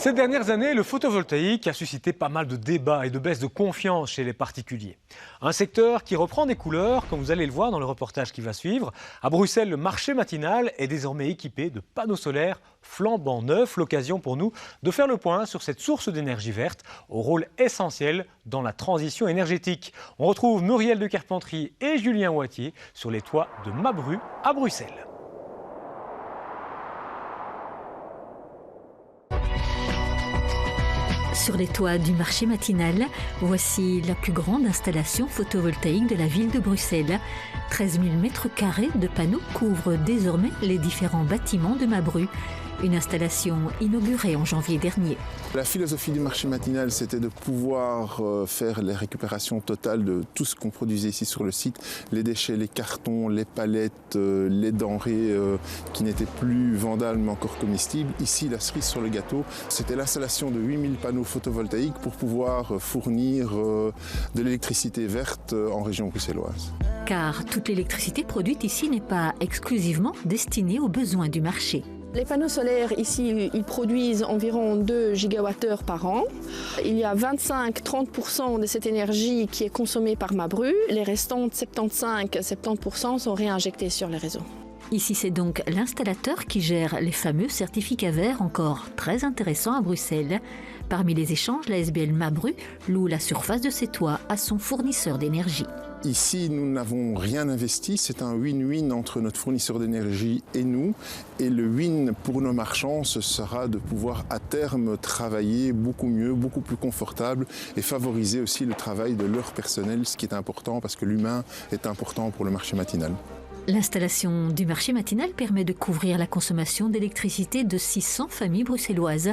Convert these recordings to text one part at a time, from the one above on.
Ces dernières années, le photovoltaïque a suscité pas mal de débats et de baisse de confiance chez les particuliers. Un secteur qui reprend des couleurs, comme vous allez le voir dans le reportage qui va suivre. À Bruxelles, le marché matinal est désormais équipé de panneaux solaires flambant neufs. L'occasion pour nous de faire le point sur cette source d'énergie verte au rôle essentiel dans la transition énergétique. On retrouve Muriel de Carpentry et Julien Wattier sur les toits de Mabru à Bruxelles. Sur les toits du marché matinal, voici la plus grande installation photovoltaïque de la ville de Bruxelles. 13 000 m² de panneaux couvrent désormais les différents bâtiments de Mabru. Une installation inaugurée en janvier dernier. La philosophie du marché matinal, c'était de pouvoir faire les récupérations totales de tout ce qu'on produisait ici sur le site. Les déchets, les cartons, les palettes, les denrées qui n'étaient plus vandales mais encore comestibles. Ici, la cerise sur le gâteau, c'était l'installation de 8000 panneaux photovoltaïques pour pouvoir fournir de l'électricité verte en région bruxelloise. Car toute l'électricité produite ici n'est pas exclusivement destinée aux besoins du marché. Les panneaux solaires ici, ils produisent environ 2 gigawattheures par an. Il y a 25-30% de cette énergie qui est consommée par Mabru. Les restantes 75-70% sont réinjectés sur les réseaux. Ici, c'est donc l'installateur qui gère les fameux certificats verts, encore très intéressants à Bruxelles. Parmi les échanges, la SBL Mabru loue la surface de ses toits à son fournisseur d'énergie. Ici, nous n'avons rien investi, c'est un win-win entre notre fournisseur d'énergie et nous. Et le win pour nos marchands, ce sera de pouvoir à terme travailler beaucoup mieux, beaucoup plus confortable et favoriser aussi le travail de leur personnel, ce qui est important parce que l'humain est important pour le marché matinal. L'installation du marché matinal permet de couvrir la consommation d'électricité de 600 familles bruxelloises.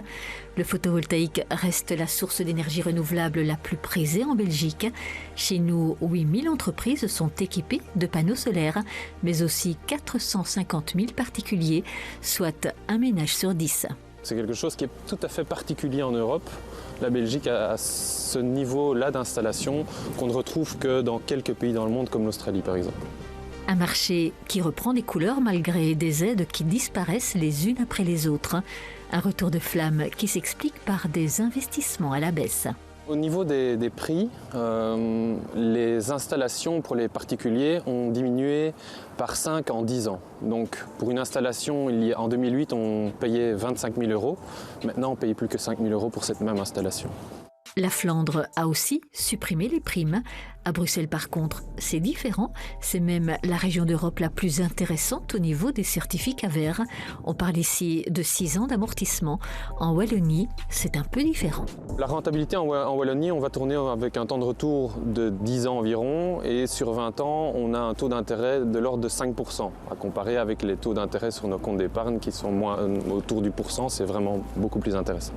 Le photovoltaïque reste la source d'énergie renouvelable la plus prisée en Belgique. Chez nous, 8000 entreprises sont équipées de panneaux solaires, mais aussi 450 000 particuliers, soit un ménage sur 10. C'est quelque chose qui est tout à fait particulier en Europe. La Belgique a ce niveau-là d'installation qu'on ne retrouve que dans quelques pays dans le monde, comme l'Australie par exemple. Un marché qui reprend des couleurs malgré des aides qui disparaissent les unes après les autres. Un retour de flamme qui s'explique par des investissements à la baisse. Au niveau des prix, les installations pour les particuliers ont diminué par 5 en 10 ans. Donc pour une installation, en 2008, on payait 25 000 €. Maintenant, on ne paye plus que 5 000 € pour cette même installation. La Flandre a aussi supprimé les primes. À Bruxelles, par contre, c'est différent. C'est même la région d'Europe la plus intéressante au niveau des certificats verts. On parle ici de 6 ans d'amortissement. En Wallonie, c'est un peu différent. La rentabilité en Wallonie, on va tourner avec un temps de retour de 10 ans environ. Et sur 20 ans, on a un taux d'intérêt de l'ordre de 5%. À comparer avec les taux d'intérêt sur nos comptes d'épargne qui sont moins autour du %, c'est vraiment beaucoup plus intéressant.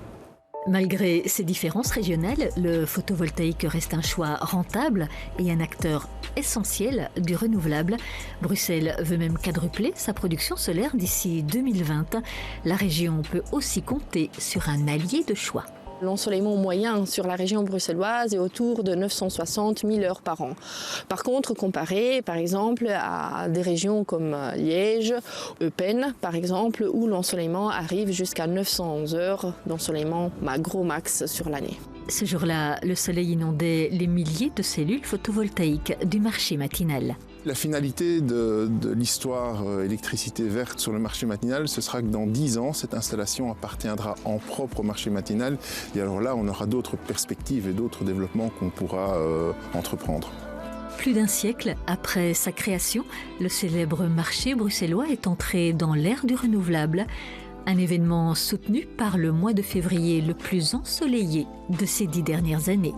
Malgré ces différences régionales, le photovoltaïque reste un choix rentable et un acteur essentiel du renouvelable. Bruxelles veut même quadrupler sa production solaire d'ici 2020. La région peut aussi compter sur un allié de choix. L'ensoleillement moyen sur la région bruxelloise est autour de 960 000 heures par an. Par contre, comparé par exemple à des régions comme Liège, Eupen par exemple, où l'ensoleillement arrive jusqu'à 911 heures d'ensoleillement gros max sur l'année. Ce jour-là, le soleil inondait les milliers de cellules photovoltaïques du marché matinal. La finalité de l'histoire électricité verte sur le marché matinal, ce sera que dans 10 ans, cette installation appartiendra en propre au marché matinal. Et alors là, on aura d'autres perspectives et d'autres développements qu'on pourra entreprendre. Plus d'un siècle après sa création, le célèbre marché bruxellois est entré dans l'ère du renouvelable. Un événement soutenu par le mois de février le plus ensoleillé de ces 10 dernières années.